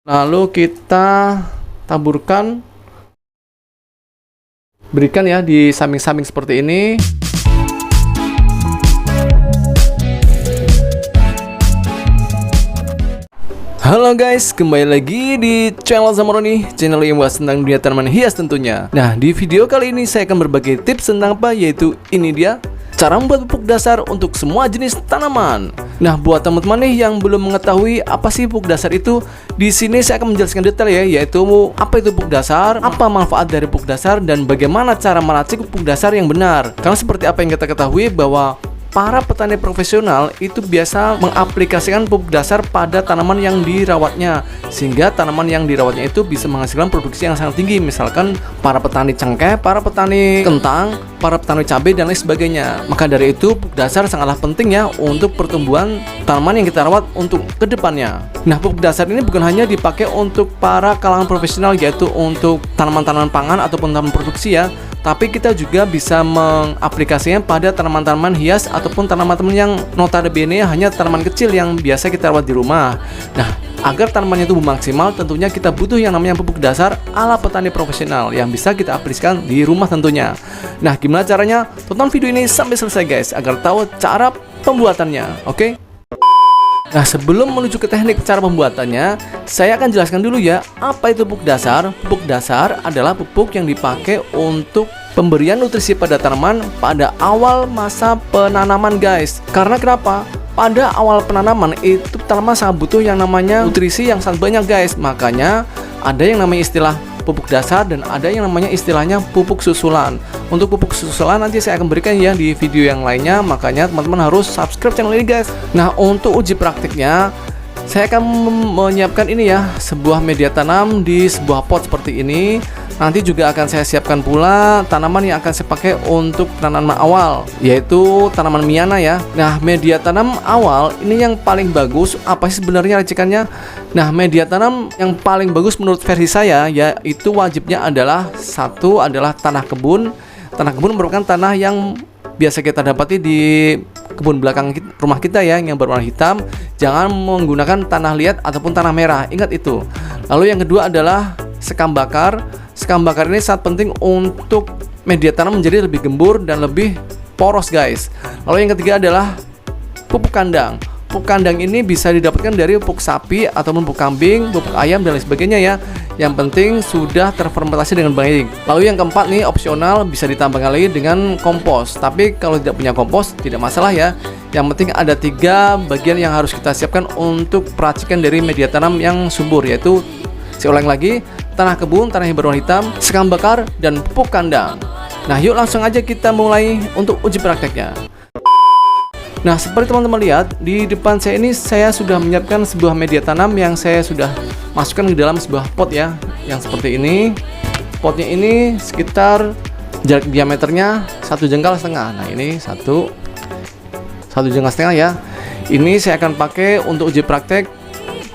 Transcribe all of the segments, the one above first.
Lalu kita taburkan, berikan ya di samping-samping seperti ini. Halo guys, kembali lagi di channel Zamoroni, channel yang bahas tentang dunia tanaman hias tentunya. Nah, di video kali ini saya akan berbagi tips tentang apa, yaitu ini dia, cara membuat pupuk dasar untuk semua jenis tanaman. Nah, buat teman-teman nih yang belum mengetahui apa sih pupuk dasar itu, di sini saya akan menjelaskan detail ya, yaitu apa itu pupuk dasar, apa manfaat dari pupuk dasar, dan bagaimana cara meracik pupuk dasar yang benar. Karena seperti apa yang kita ketahui bahwa para petani profesional itu biasa mengaplikasikan pupuk dasar pada tanaman yang dirawatnya, sehingga tanaman yang dirawatnya itu bisa menghasilkan produksi yang sangat tinggi. Misalkan para petani cengkeh, para petani kentang, para petani cabai, dan lain sebagainya. Maka dari itu pupuk dasar sangatlah penting ya untuk pertumbuhan tanaman yang kita rawat untuk kedepannya. Nah, pupuk dasar ini bukan hanya dipakai untuk para kalangan profesional, yaitu untuk tanaman-tanaman pangan ataupun tanaman produksi ya, tapi kita juga bisa mengaplikasinya pada tanaman-tanaman hias ataupun tanaman-tanaman yang notabene hanya tanaman kecil yang biasa kita rawat di rumah. Nah, agar tanamannya tumbuh maksimal, tentunya kita butuh yang namanya pupuk dasar ala petani profesional yang bisa kita aplikasikan di rumah tentunya. Nah, gimana caranya? Tonton video ini sampai selesai guys, agar tahu cara pembuatannya, oke? Nah, sebelum menuju ke teknik cara pembuatannya, saya akan jelaskan dulu ya, apa itu pupuk dasar. Pupuk dasar adalah pupuk yang dipakai untuk pemberian nutrisi pada tanaman pada awal masa penanaman guys. Karena kenapa? Pada awal penanaman itu tanaman sangat butuh yang namanya nutrisi yang sangat banyak guys. Makanya ada yang namanya istilah pupuk dasar dan ada yang namanya istilahnya pupuk susulan. Untuk pupuk susulan nanti saya akan berikan ya di video yang lainnya, makanya teman-teman harus subscribe channel ini guys. Nah, untuk uji praktiknya saya akan menyiapkan ini ya, sebuah media tanam di sebuah pot seperti ini. Nanti juga akan saya siapkan pula tanaman yang akan saya pakai untuk penanaman awal, yaitu tanaman miana ya. Nah, media tanam awal ini yang paling bagus. Apa sih sebenarnya racikannya? Nah, media tanam yang paling bagus menurut versi saya yaitu wajibnya adalah satu adalah tanah kebun. Tanah kebun merupakan tanah yang biasa kita dapati di kebun belakang rumah kita ya, yang berwarna hitam. Jangan menggunakan tanah liat ataupun tanah merah, ingat itu. Lalu yang kedua adalah sekam bakar. Sekam bakar ini sangat penting untuk media tanam menjadi lebih gembur dan lebih poros guys. Lalu yang ketiga adalah pupuk kandang. Pupuk kandang ini bisa didapatkan dari pupuk sapi ataupun pupuk kambing, pupuk ayam, dan lain sebagainya ya. Yang penting sudah terfermentasi dengan baik. Lalu yang keempat nih, opsional, bisa ditambahkan lagi dengan kompos. Tapi kalau tidak punya kompos tidak masalah ya. Yang penting ada 3 bagian yang harus kita siapkan untuk peracikan dari media tanam yang subur, yaitu, saya ulang lagi, tanah kebun, tanah yang berwarna hitam, sekam bakar, dan pupuk kandang. Nah, yuk langsung aja kita mulai untuk uji prakteknya. Nah, seperti teman-teman lihat di depan saya ini, saya sudah menyiapkan sebuah media tanam yang saya sudah masukkan ke dalam sebuah pot ya, yang seperti ini. Potnya ini sekitar jarak diameternya 1,5 jengkal. Nah, ini satu jengkal setengah ya. Ini saya akan pakai untuk uji praktek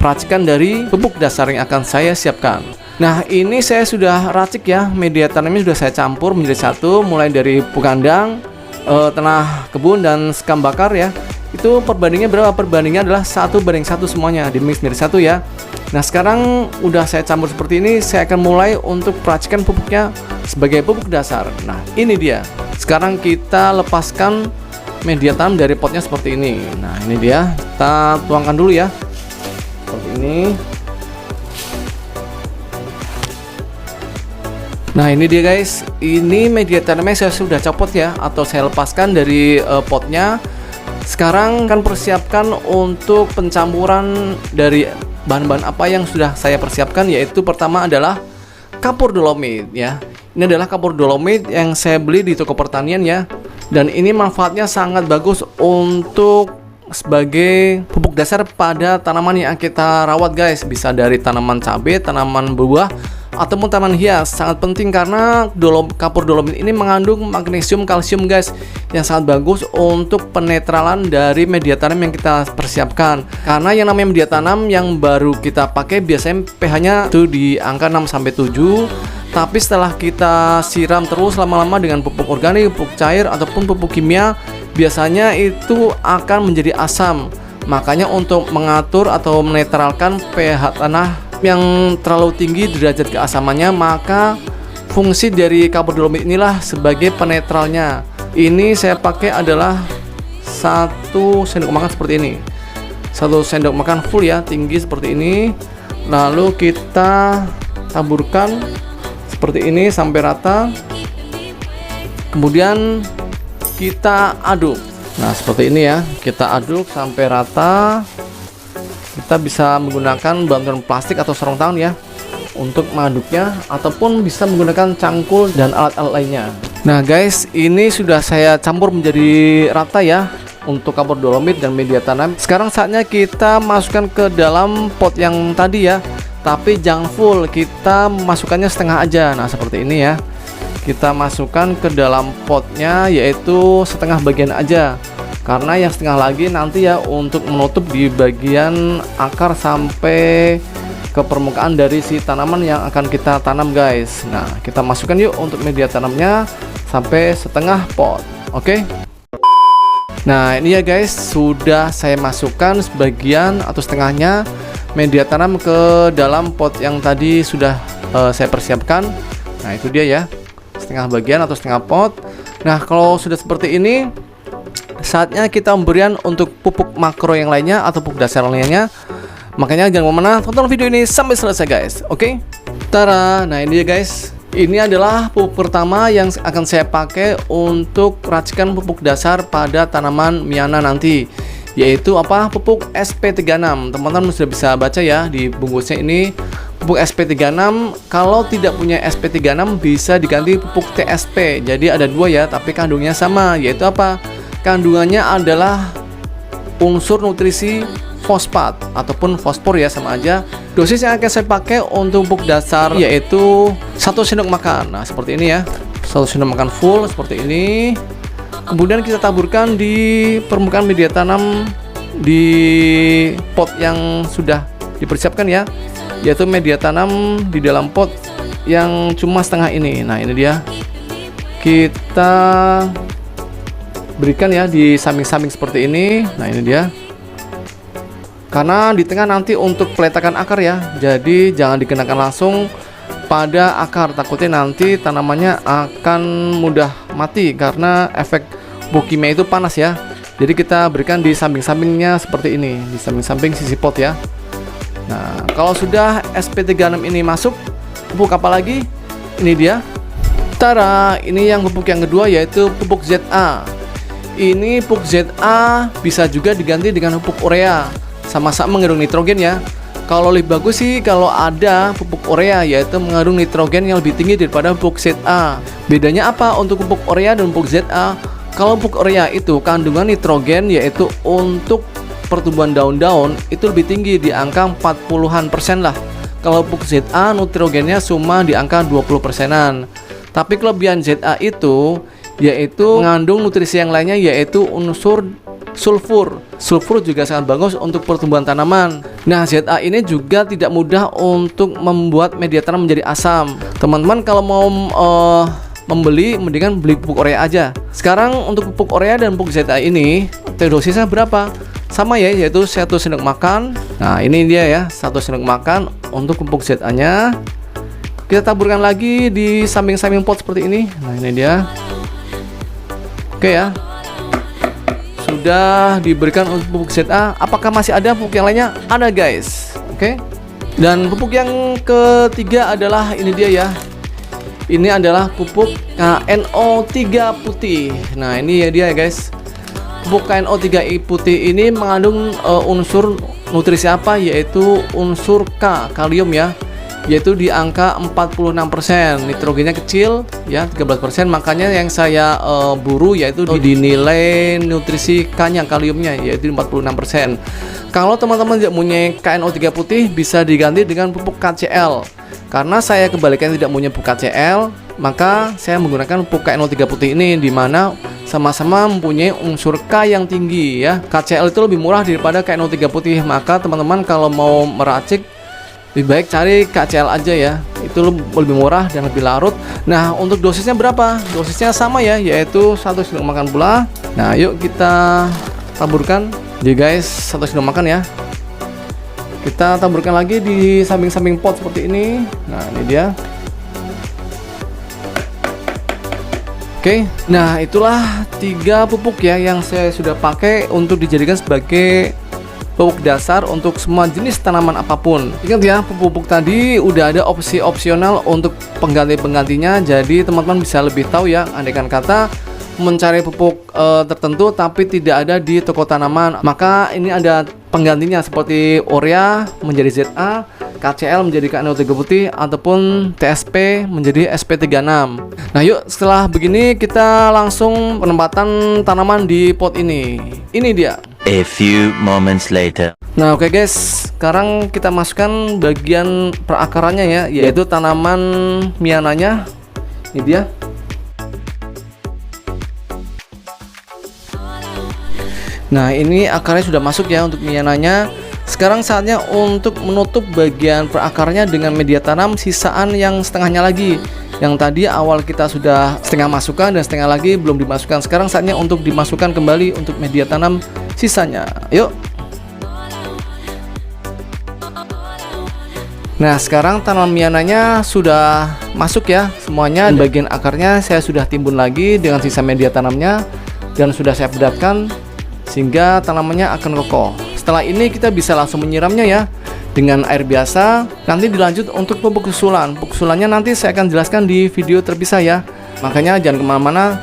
peracikan dari pupuk dasar yang akan saya siapkan. Nah, ini saya sudah racik ya, media tanamnya sudah saya campur menjadi satu, mulai dari pupuk kandang, tanah kebun, dan sekam bakar ya. Itu perbandingannya berapa? Perbandingannya adalah 1:1 semuanya, di mix menjadi satu ya. Nah, sekarang udah saya campur seperti ini, saya akan mulai untuk peracikan pupuknya sebagai pupuk dasar. Nah, ini dia. Sekarang kita lepaskan media tanam dari potnya seperti ini. Nah, ini dia. Kita tuangkan dulu ya, seperti ini. Nah, ini dia guys, ini media tanamnya saya sudah copot ya, atau saya lepaskan dari potnya. Sekarang kan persiapkan untuk pencampuran dari bahan-bahan apa yang sudah saya persiapkan, yaitu pertama adalah kapur dolomit ya. Ini adalah kapur dolomit yang saya beli di toko pertanian ya, dan ini manfaatnya sangat bagus untuk sebagai pupuk dasar pada tanaman yang kita rawat guys. Bisa dari tanaman cabai, tanaman buah, ataupun tanaman hias. Sangat penting karena kapur dolomit ini mengandung magnesium, kalsium guys, yang sangat bagus untuk penetralan dari media tanam yang kita persiapkan. Karena yang namanya media tanam yang baru kita pakai biasanya pH-nya itu di angka 6-7. Tapi setelah kita siram terus lama-lama dengan pupuk organik, pupuk cair, ataupun pupuk kimia, biasanya itu akan menjadi asam. Makanya untuk mengatur atau menetralkan pH tanah yang terlalu tinggi derajat keasamannya, maka fungsi dari kapur dolomit inilah sebagai penetralnya. Ini saya pakai adalah 1 sendok makan seperti ini, 1 sendok makan full ya, tinggi seperti ini. Lalu kita taburkan seperti ini sampai rata, kemudian kita aduk. Nah seperti ini ya, kita aduk sampai rata. Kita bisa menggunakan bantuan plastik atau sarung tangan ya untuk mengaduknya, ataupun bisa menggunakan cangkul dan alat-alat lainnya. Nah guys, ini sudah saya campur menjadi rata ya untuk kapur dolomit dan media tanam. Sekarang saatnya kita masukkan ke dalam pot yang tadi ya, tapi jangan full, kita masukkannya setengah aja. Nah seperti ini ya, kita masukkan ke dalam potnya yaitu setengah bagian aja, karena yang setengah lagi nanti ya untuk menutup di bagian akar sampai ke permukaan dari si tanaman yang akan kita tanam guys. Nah kita masukkan yuk untuk media tanamnya sampai setengah pot. Oke. Nah ini ya guys, sudah saya masukkan sebagian atau setengahnya media tanam ke dalam pot yang tadi sudah saya persiapkan. Nah itu dia ya, setengah bagian atau setengah pot. Nah kalau sudah seperti ini, saatnya kita pemberian untuk pupuk makro yang lainnya atau pupuk dasar lainnya. Makanya jangan kemana, tonton video ini sampai selesai guys. Oke. Tara, nah ini ya guys, ini adalah pupuk pertama yang akan saya pakai untuk racikan pupuk dasar pada tanaman Miana nanti, yaitu apa? Pupuk SP36. Teman-teman sudah bisa baca ya di bungkusnya ini, pupuk SP36. Kalau tidak punya SP36 bisa diganti pupuk TSP. Jadi ada 2 ya, tapi kandungnya sama, yaitu apa? Kandungannya adalah unsur nutrisi fosfat ataupun fosfor ya, sama aja. Dosis yang akan saya pakai untuk pupuk dasar yaitu 1 sendok makan. Nah seperti ini ya, 1 sendok makan full seperti ini. Kemudian kita taburkan di permukaan media tanam di pot yang sudah dipersiapkan ya, yaitu media tanam di dalam pot yang cuma setengah ini. Nah ini dia, kita berikan ya di samping-samping seperti ini. Nah ini dia, karena di tengah nanti untuk peletakan akar ya, jadi jangan dikenakan langsung pada akar, takutnya nanti tanamannya akan mudah mati karena efek pupuk kimia itu panas ya. Jadi kita berikan di samping-sampingnya seperti ini, di samping-samping sisi pot ya. Nah kalau sudah SP36 ini masuk, pupuk apa lagi? Ini dia, tara, ini yang pupuk yang kedua yaitu pupuk ZA. Ini pupuk ZA bisa juga diganti dengan pupuk urea, sama-sama mengandung nitrogen ya. Kalau lebih bagus sih kalau ada pupuk urea, yaitu mengandung nitrogen yang lebih tinggi daripada pupuk ZA. Bedanya apa untuk pupuk urea dan pupuk ZA? Kalau pupuk urea itu kandungan nitrogen yaitu untuk pertumbuhan daun-daun itu lebih tinggi, di angka 40-an% lah. Kalau pupuk ZA nitrogennya cuma di angka 20%-an. Tapi kelebihan ZA itu yaitu mengandung nutrisi yang lainnya, yaitu unsur sulfur. Sulfur juga sangat bagus untuk pertumbuhan tanaman. Nah ZA ini juga tidak mudah untuk membuat media tanam menjadi asam. Teman-teman kalau mau membeli, mendingan beli pupuk urea aja. Sekarang untuk pupuk urea dan pupuk ZA ini dosisnya berapa? Sama ya, yaitu 1 sendok makan. Nah ini dia ya, 1 sendok makan untuk pupuk ZA nya. Kita taburkan lagi di samping-samping pot seperti ini. Nah ini dia. Oke ya, sudah diberikan untuk pupuk ZA. Apakah masih ada pupuk yang lainnya? Ada guys. Oke. Dan pupuk yang ketiga adalah ini dia ya. Ini adalah pupuk KNO3 putih. Nah ini ya dia ya guys. Pupuk KNO3 putih ini mengandung unsur nutrisi apa? Yaitu unsur K, kalium ya, yaitu di angka 46%. Nitrogennya kecil ya, 13%. Makanya yang saya buru yaitu dinilai nutrisi K-nya, kaliumnya, yaitu 46%. Kalau teman-teman tidak punya KNO3 putih, bisa diganti dengan pupuk KCl. Karena saya kebalikan tidak punya pupuk KCl, maka saya menggunakan pupuk KNO3 putih ini, di mana sama-sama mempunyai unsur K yang tinggi ya. KCl itu lebih murah daripada KNO3 putih. Maka teman-teman kalau mau meracik, lebih baik cari KCl aja ya, itu lebih murah dan lebih larut. Nah untuk dosisnya berapa? Dosisnya sama ya, yaitu 1 sendok makan pula. Nah yuk kita taburkan. Jadi guys, 1 sendok makan ya. Kita taburkan lagi di samping-samping pot seperti ini. Nah, ini dia. Oke, nah itulah 3 pupuk ya yang saya sudah pakai untuk dijadikan sebagai pupuk dasar untuk semua jenis tanaman apapun. Ingat ya, pupuk tadi udah ada opsi opsional untuk pengganti-penggantinya. Jadi teman-teman bisa lebih tahu ya, andaikan kata mencari pupuk tertentu tapi tidak ada di toko tanaman, maka ini ada penggantinya seperti urea menjadi ZA, KCL menjadi KNO3 putih, ataupun TSP menjadi SP36. Nah yuk, setelah begini kita langsung penempatan tanaman di pot ini. Ini dia. A few moments later. Nah oke guys, sekarang kita masukkan bagian perakarannya ya, yaitu tanaman miananya. Ini dia. Nah ini akarnya sudah masuk ya untuk miananya. Sekarang saatnya untuk menutup bagian perakarnya dengan media tanam sisaan yang setengahnya lagi. Yang tadi awal kita sudah setengah masukkan dan setengah lagi belum dimasukkan. Sekarang saatnya untuk dimasukkan kembali untuk media tanam sisanya. Yuk. Nah sekarang tanaman miananya sudah masuk ya semuanya. Bagian akarnya saya sudah timbun lagi dengan sisa media tanamnya dan sudah saya pedatkan sehingga tanamannya akan kokoh. Setelah ini kita bisa langsung menyiramnya ya dengan air biasa. Nanti dilanjut untuk pupuk susulan. Pupuk susulannya nanti saya akan jelaskan di video terpisah ya. Makanya jangan kemana-mana,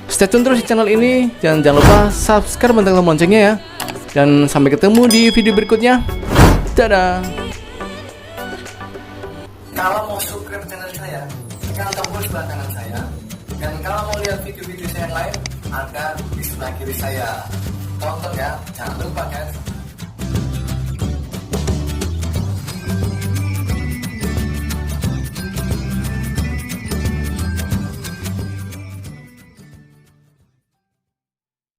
stay tune terus di channel ini. Jangan lupa subscribe dan tekan loncengnya ya. Dan sampai ketemu di video berikutnya. Dadah. Kalau mau subscribe channel saya, tekan tombol sebelah kanan saya. Dan kalau mau lihat video-video saya yang lain, ada di sebelah kiri saya. Tonton ya, jangan lupa guys.